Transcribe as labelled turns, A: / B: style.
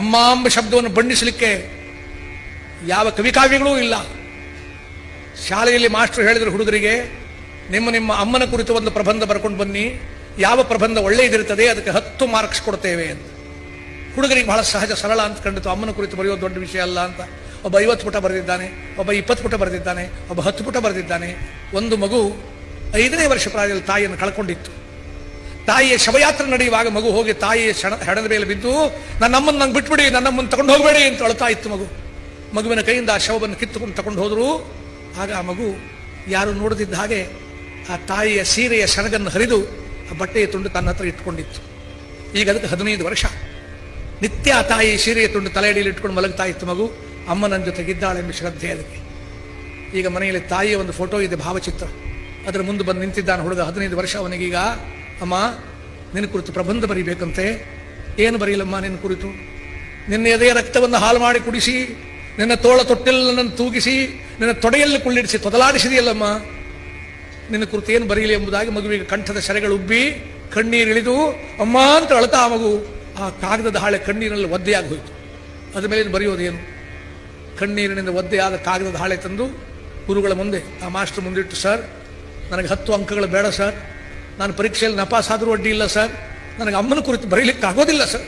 A: ಅಮ್ಮ ಎಂಬ ಶಬ್ದವನ್ನು ಬಣ್ಣಿಸಲಿಕ್ಕೆ ಯಾವ ಕವಿಕಾವ್ಯಗಳೂ ಇಲ್ಲ. ಶಾಲೆಯಲ್ಲಿ ಮಾಸ್ಟರ್ ಹೇಳಿದ್ರು ಹುಡುಗರಿಗೆ, ನಿಮ್ಮ ಅಮ್ಮನ ಕುರಿತು ಒಂದು ಪ್ರಬಂಧ ಬರ್ಕೊಂಡು ಬನ್ನಿ, ಯಾವ ಪ್ರಬಂಧ ಒಳ್ಳೆಯದಿರುತ್ತದೆ ಅದಕ್ಕೆ 10 ಮಾರ್ಕ್ಸ್ ಕೊಡ್ತೇವೆ ಅಂತ. ಹುಡುಗರಿಗೆ ಬಹಳ ಸಹಜ ಸರಳ ಅಂತ ಕಂಡಿತು. ಅಮ್ಮನ ಕುರಿತು ಬರೆಯೋದು ದೊಡ್ಡ ವಿಷಯ ಅಲ್ಲ ಅಂತ. ಒಬ್ಬ 50 ಪುಟ ಬರೆದಿದ್ದಾನೆ, ಒಬ್ಬ 20 ಪುಟ ಬರೆದಿದ್ದಾನೆ, ಒಬ್ಬ 10 ಪುಟ ಬರೆದಿದ್ದಾನೆ. ಒಂದು ಮಗು 5ನೇ ವರ್ಷ ಪ್ರಾಯದಲ್ಲಿ ತಾಯಿಯನ್ನು ಕಳ್ಕೊಂಡಿತ್ತು. ತಾಯಿಯ ಶವಯಾತ್ರೆ ನಡೆಯುವಾಗ ಮಗು ಹೋಗಿ ತಾಯಿಯ ಹೆಣದ ಮೇಲೆ ಬಿದ್ದು, ನನ್ನಮ್ಮನ್ನು ನಂಗೆ ಬಿಟ್ಬಿಡಿ, ನನ್ನಮ್ಮನ್ನು ತಗೊಂಡು ಹೋಗಬೇಡಿ ಅಂತ ಅಳ್ತಾ ಇತ್ತು ಮಗು. ಮಗುವಿನ ಕೈಯಿಂದ ಆ ಶವವನ್ನು ಕಿತ್ತುಕೊಂಡು ತಗೊಂಡು ಹೋದರು. ಆಗ ಆ ಮಗು ಯಾರು ನೋಡದಿದ್ದ ಹಾಗೆ ಆ ತಾಯಿಯ ಸೀರೆಯ ಸೆಣಗನ್ನು ಹರಿದು ಆ ಬಟ್ಟೆಯ ತುಂಡು ತನ್ನ ಹತ್ರ ಇಟ್ಕೊಂಡಿತ್ತು. ಈಗ ಅದಕ್ಕೆ 15 ವರ್ಷ. ನಿತ್ಯ ಆ ತಾಯಿ ಸೀರೆಯ ತುಂಡು ತಲೆಯಡಿಯಲ್ಲಿ ಇಟ್ಕೊಂಡು ಮಲಗ್ತಾ ಇತ್ತು ಮಗು. ಅಮ್ಮ ನನ್ನ ಜೊತೆಗಿದ್ದಾಳೆ ಎಂಬ ಶ್ರದ್ಧೆ ಅದಕ್ಕೆ. ಈಗ ಮನೆಯಲ್ಲಿ ತಾಯಿಯ ಒಂದು ಫೋಟೋ ಇದೆ, ಭಾವಚಿತ್ರ. ಅದರ ಮುಂದೆ ಬಂದು ನಿಂತಿದ್ದಾನೆ ಹುಡುಗ, 15 ವರ್ಷ ಅವನಿಗೀಗ. ಅಮ್ಮ, ನಿನ್ನ ಕುರಿತು ಪ್ರಬಂಧ ಬರೀಬೇಕಂತೆ. ಏನು ಬರೀಲಮ್ಮ ನಿನ್ನ ಕುರಿತು? ನಿನ್ನ ಎದೆಯ ರಕ್ತವನ್ನು ಹಾಲು ಮಾಡಿ ಕುಡಿಸಿ, ನಿನ್ನ ತೋಳ ತೊಟ್ಟೆಲ್ಲನ್ನು ತೂಗಿಸಿ, ನಿನ್ನ ತೊಡೆಯಲ್ಲಿ ಕುಳ್ಳಿಡಿಸಿ ತೊದಲಾಡಿಸಿದೆಯಲ್ಲಮ್ಮ, ನಿನ್ನ ಕುರಿತು ಏನು ಬರೀಲಿ ಎಂಬುದಾಗಿ ಮಗುವಿಗೆ ಕಂಠದ ಸೆರೆಗಳು ಉಬ್ಬಿ ಕಣ್ಣೀರಿಳಿದು ಅಮ್ಮ ಅಂತ ಅಳ್ತಾ ಆ ಮಗು ಆ ಕಾಗದದ ಹಾಳೆ ಕಣ್ಣೀರಿನಲ್ಲಿ ಒದ್ದೆಯಾಗಿ ಹೋಯಿತು. ಅದ ಮೇಲೆ ಬರೆಯೋದೇನು? ಕಣ್ಣೀರಿನಿಂದ ಒದ್ದೆಯಾದ ಕಾಗದದ ಹಾಳೆ ತಂದು ಗುರುಗಳ ಮುಂದೆ ಆ ಮಾಸ್ಟರ್ ಮುಂದಿಟ್ಟು, ಸರ್ ನನಗೆ 10 ಅಂಕಗಳು ಬೇಡ ಸರ್, ನಾನು ಪರೀಕ್ಷೆಯಲ್ಲಿ ನಪಾಸಾದರೂ ಅಡ್ಡಿ ಇಲ್ಲ ಸರ್, ನನಗೆ ಅಮ್ಮನ ಕುರಿತು ಬರೀಲಿಕ್ಕೆ ಆಗೋದಿಲ್ಲ ಸರ್.